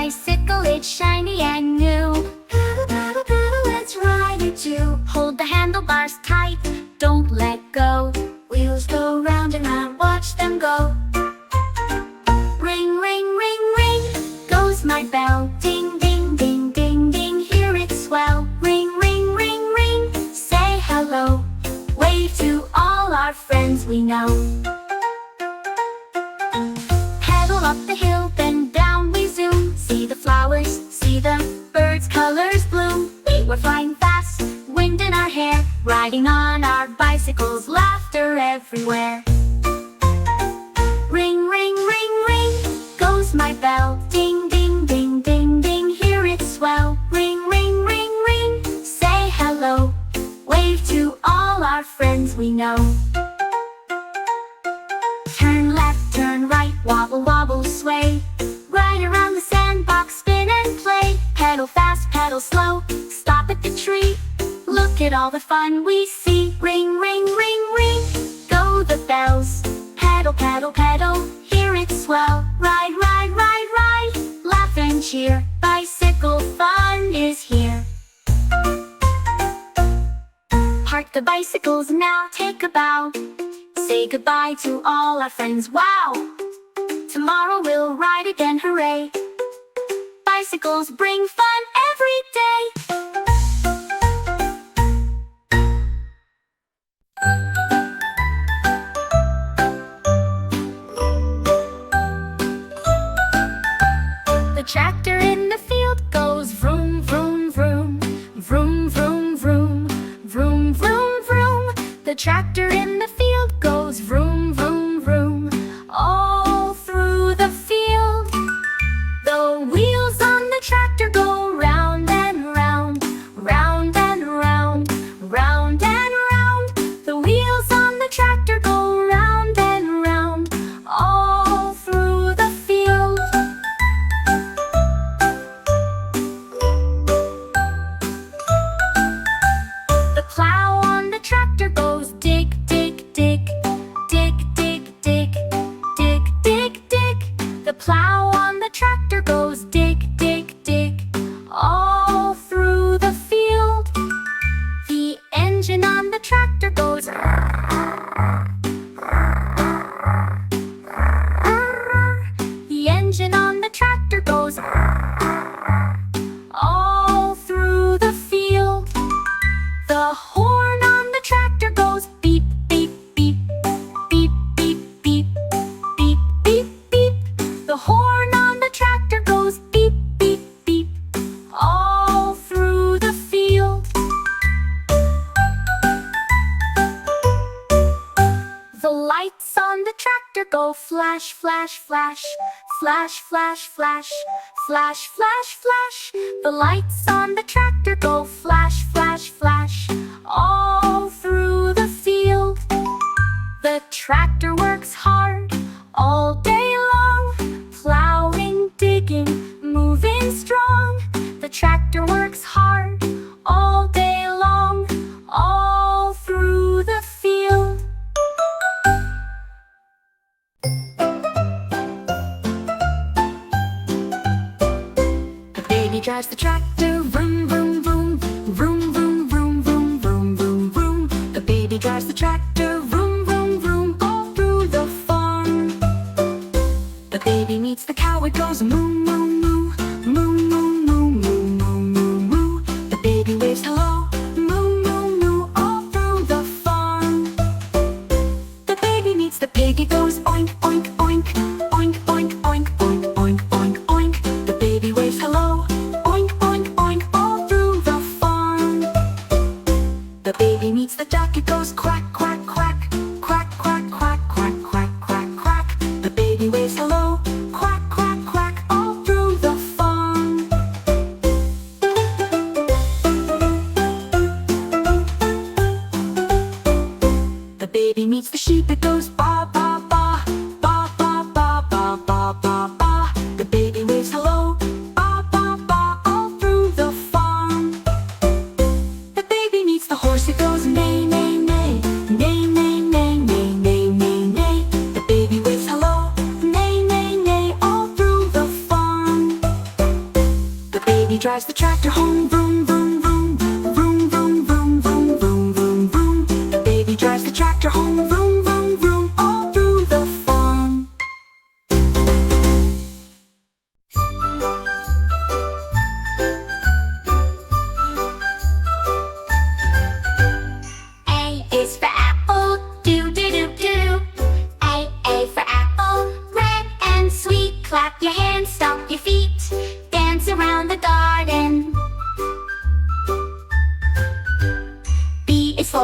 bicycle, it's shiny and new. Pedal, pedal, pedal, let's ride it too. Hold the handlebars tight, don't let go. Wheels go round and round, watch them go. Ring, ring, ring, ring, goes my bell. Ding, ding, ding, ding, ding, hear it swell. Ring, ring, ring, ring, say hello. Wave to all our friends we know. Pedal up the hill, then down we zoom. See the flowers, see the birds, colors bloom. We were flying fast, wind in our hair, riding on our bicycles, laughter everywhere. Ring, ring, ring, ring, goes my bell. Ding, ding, ding, ding, ding, hear it swell. Ring, ring, ring, ring, say hello. Wave to all our friends we know. Turn left, turn right, wobble, wobble, sway. Ride around the sandbox, spin and play. Pedal fast, pedal slow, stop at the tree. Look at all the fun we see. Ring, ring, ring, ring, go the bells. Pedal, pedal, pedal, hear it swell. Ride, ride, ride, ride, laugh and cheer. Bicycle fun is here. Park the bicycles now, take a bow. Say goodbye to all our friends, wow! Tomorrow we'll ride again, hooray! Bicycles bring fun every day. The tractor in the field goes vroom, vroom, vroom. Vroom, vroom, vroom. Vroom, vroom, vroom. The tractor in the field goes vroom, vroom, vroom. All through the field. The wheels on the tractor go round and round. Round and round. Round and round. The wheels on the tractor go round and round. All through the field. The plow on the tractor goes dig, dig, dig. Dig, dig, dig. Dig, dig, dig. The plow on the tractor goes dig, dig, dig. All through the field. The engine on the tractor goes The engine on the tractor goes all through the field. The horn on the tractor goes beep, beep, beep. Beep, beep, beep. Beep, beep, beep. The horn on the tractor goes beep, beep, beep. All through the field. The lights on the tractor go flash, flash, flash. Flash, flash, flash. Flash, flash, flash. The lights on the tractor go flash, flash, flash. All through the field. The tractor works hard all day long. Plowing, digging, moving strong. The tractor works hard all day long. All through the field. The baby drives the tractor, vroom, vroom, vroom. Vroom, vroom, vroom, vroom, vroom, vroom, vroom. The baby drives the tractor, vroom, vroom, vroom, all through the farm. The baby meets the cow, it goes moo, moo, moo. Moo, moo, moo, moo, moo, moo, moo. The baby waves hello, moo, moo, moo, all through the farm. The baby meets the pig, it goes oink, oink, oink. Oink, oink, oink, oink, oink, oink, oink. The baby waves hello, oink, oink, oink, all through the farm. The baby meets the duck, it goes quack, quack, quack. Quack, quack, quack, quack, quack, quack, quack. The baby waves hello, quack, quack, quack, all through the farm. The baby meets the sheep, it goes ba, ba, ba. Ba, ba, ba, ba, ba, ba, ba. The baby waves hello, ba, ba, ba, all through the farm. The baby meets the horse, it goes neigh, neigh, neigh. Neigh, neigh, neigh, neigh, neigh, neigh, neigh. The baby waves hello, neigh, neigh, neigh, all through the farm.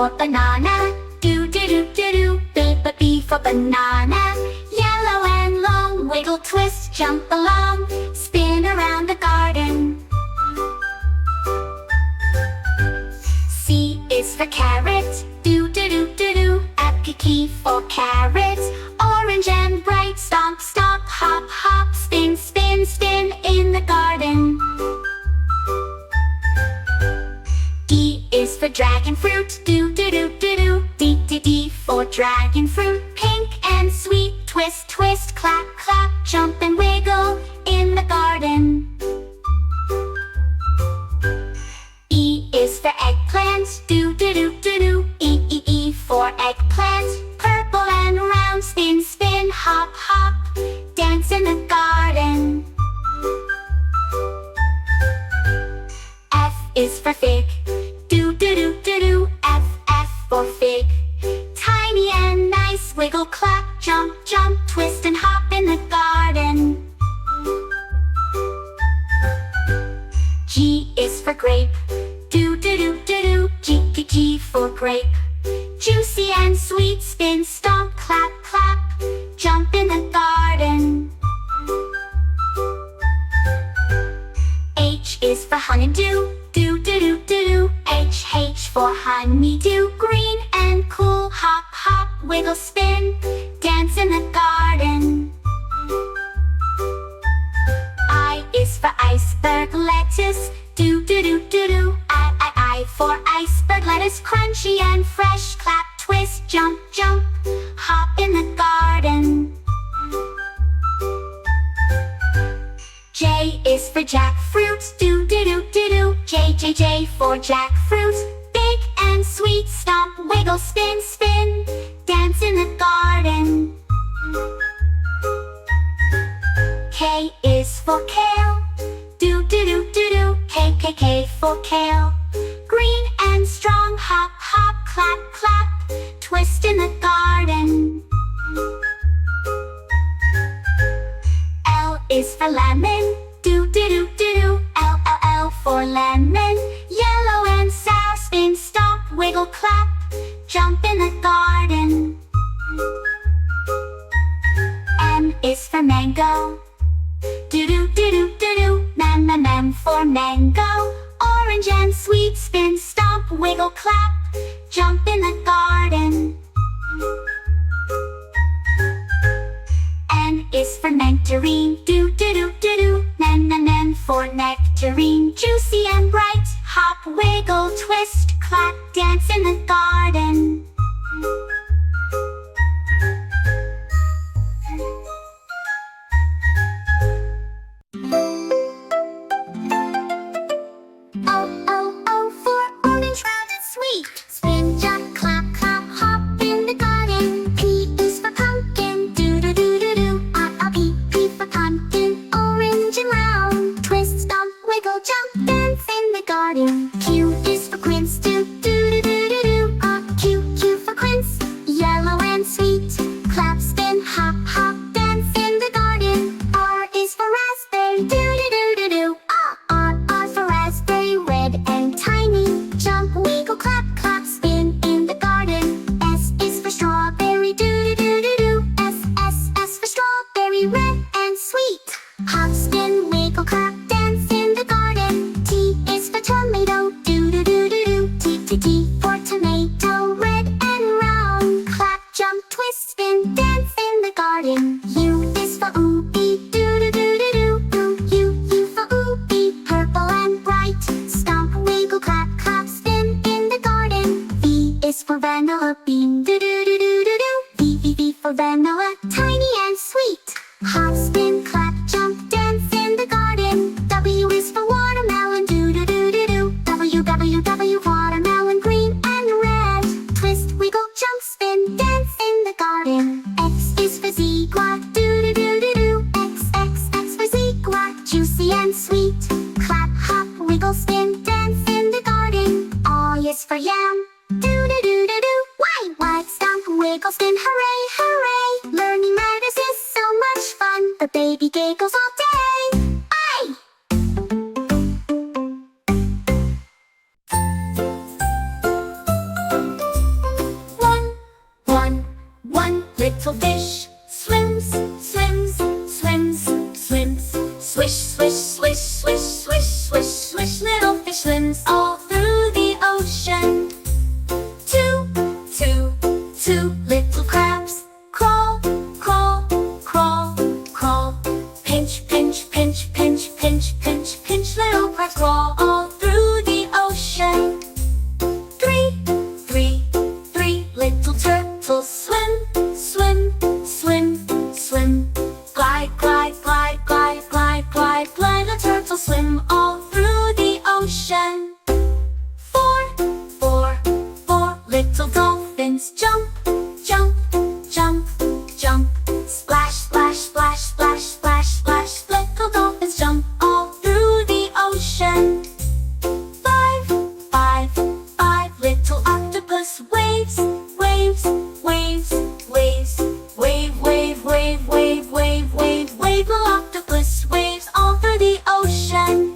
for banana. Do do do do do. B for banana. Yellow and long, wiggle, twist, jump along, spin around the garden. C is for carrot. Do do do do do. Key for carrot. Orange and bright, stomp, stomp, hop, hop, spin, spin, spin in the garden. D is for dragon fruit. Do do do do do. D for dragon fruit. Pink and sweet, twist, twist, clap, clap, jump and wiggle in the garden. E is for eggplant. Do do do do do. E for eggplant. Purple and round, spin, spin, hop, hop, dance in the garden. F is for fig. Do do do do do. F for fig. Tiny and nice, wiggle, clap, jump, jump, twist and hop in the garden. G is for grape. Do do do do do. G for grape. Juicy and sweet, spin, stomp, clap, clap, jump in the garden. H is for honeydew. Do do do do do. H for honeydew. Green and cool, hop, hop, wiggle, spin, dance in the garden. I is for iceberg lettuce. Do do do do do. I for iceberg lettuce. Crunchy and fresh, clap, twist, jump, jump, hop in the garden. J is for jackfruit. Do do do do do. J for jackfruit. Big and sweet, stomp, wiggle, spin, spin, dance in the garden. K is for kale. Do do do do do. K for kale. Green and strong, hop, hop, clap, clap, twist in the garden. L is for lemon. Do do do do do. L for lemon. Yellow and sour, spin, stomp, wiggle, clap, jump in the garden. M is for mango. Do do do do do do. M for mango. Orange and sweet, spin, stomp, wiggle, clap, jump in the garden. N is for nectarine. Do do do do do. N for nectarine. Juicy and bright, hop, wiggle, twist, clap, dance in the garden. Spin, jump, clap, clap, hop in the garden. P is for pumpkin. Do do do do do. P for pumpkin. Orange and round. Twist, stomp, wiggle, jump, dance in the garden. Q is for quince. Do do do do do do. Q for quince. Yellow and sweet. Clap, spin, hop, hop, dance in the garden. R is for raspberry. Do do do do do. R for raspberry. Red and tiny. Jump, wiggle, clap, clap, spin in the garden. S is for strawberry. Do do do do do. S for strawberry. Red and sweet. Hop, spin, wiggle, clap, dance in the garden. T is for tomato. Do do do do do. T for tomato. Red and round. Clap, jump, twist, spin, dance in the garden. U is for ubi. Do do do do do. U for ubi. Purple and bright. Stomp, wiggle, clap, clap, spin in the garden. V is for vanilla bean. Do do do do do do. V for vanilla. Tiny and sweet. Hop, spin, clap, jump, dance in the garden. W is for watermelon. Do do do do do. W watermelon. Green and red. Twist, wiggle, jump, spin, dance in the garden. X is for zebra. Do do do do do. X for zebra. Juicy and sweet. Clap, hop, wiggle, spin, dance in the garden. Y is for yam. Do do do do do. Y stomp, wiggle, spin, hooray, hooray. Learning matters is so much fun. The baby giggles all day. I. Little fish swims, swims, swims, swims. Swish, swish, swish, swish, swish, swish, swish. Little fish swims all through the ocean. Two, two, two little crabs crawl, crawl, crawl, crawl. Pinch, pinch, pinch, pinch, pinch, pinch, pinch. Little crabs crawl all through the ocean. Three, three, three little turtles swim, swim, swim, swim. Glide, glide, glide, glide, glide, glide, glide. The turtles swim all through the ocean. Four, four, four little dolphins jump, jump, jump, jump. Splash, splash, splash, splash, splash, splash. Little dolphins jump all through the ocean. Five, five, five little octopus waves, waves, waves, waves. Wave, wave, wave, wave, wave, wave, wave. Little octopus waves all through the ocean.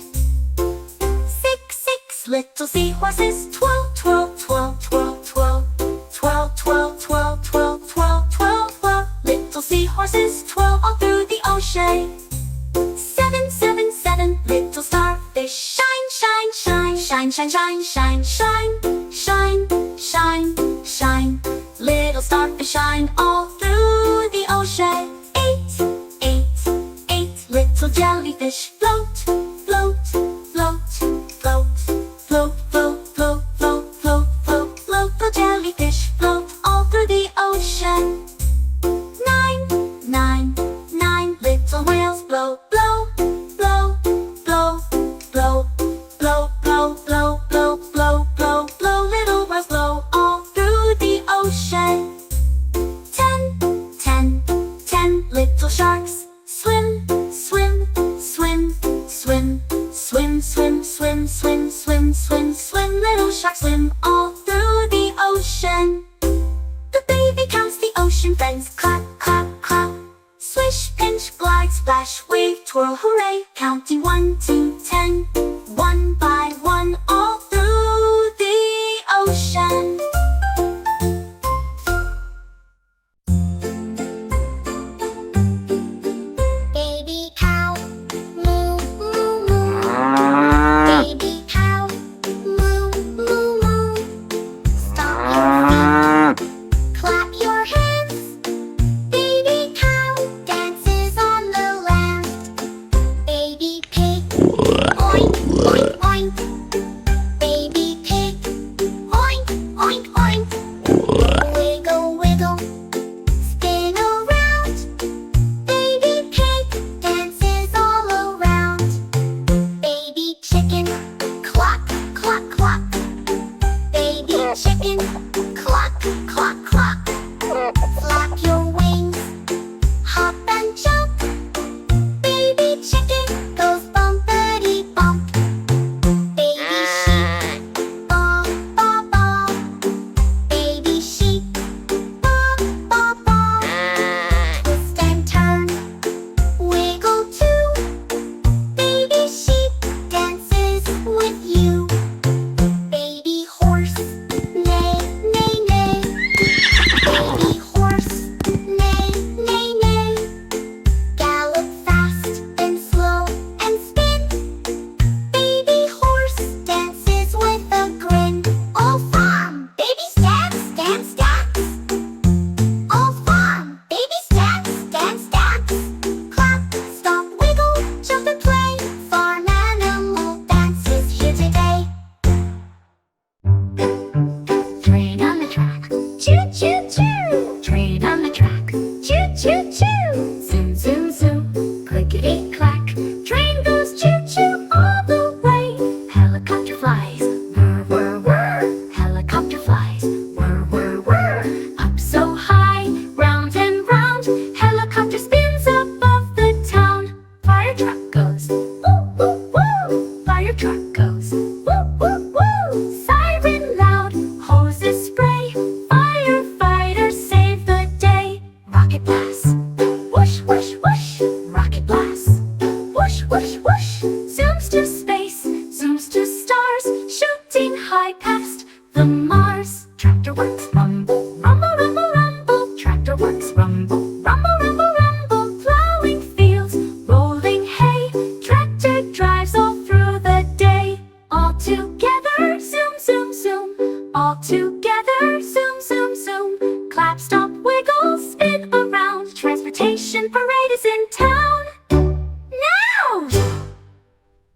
Six, six little seahorses twirl, twirl, twirl, twirl, twirl. Twirl, twirl, twirl, twirl, twirl, twirl, twirl. Little seahorses twirl all through the ocean. Seven, seven, seven little starfish shine, shine, shine, shine, shine, shine, shine, shine, shine, shine, shine. Little starfish shine all through the ocean. Eight, eight, eight little jellyfish float, float, float, float, float, float, float, float, float, float, float. The jellyfish float all through the ocean. Nine, nine, nine little whales blow, blow, blow, blow, blow, blow, blow, blow, blow, blow, blow, blow. Little whales blow all through the ocean. 10 little sharks swim, swim, swim, swim, swim, swim, swim, swim, swim, swim, swim. Little sharks swim all through the ocean. The baby counts the ocean friends, clap, clap, clap. Swish, pinch, glide, splash, wave, twirl, hooray. Counting 1 to 10, one by one, all through the ocean. Baby cow, moo, moo, moo. Baby cow, moo, moo, moo. Stomp your feet, clap your hands. Baby cow dances on the land. Baby pig, oink, oink, oink. clap, stop, wiggle, spin around. Transportation parade is in town.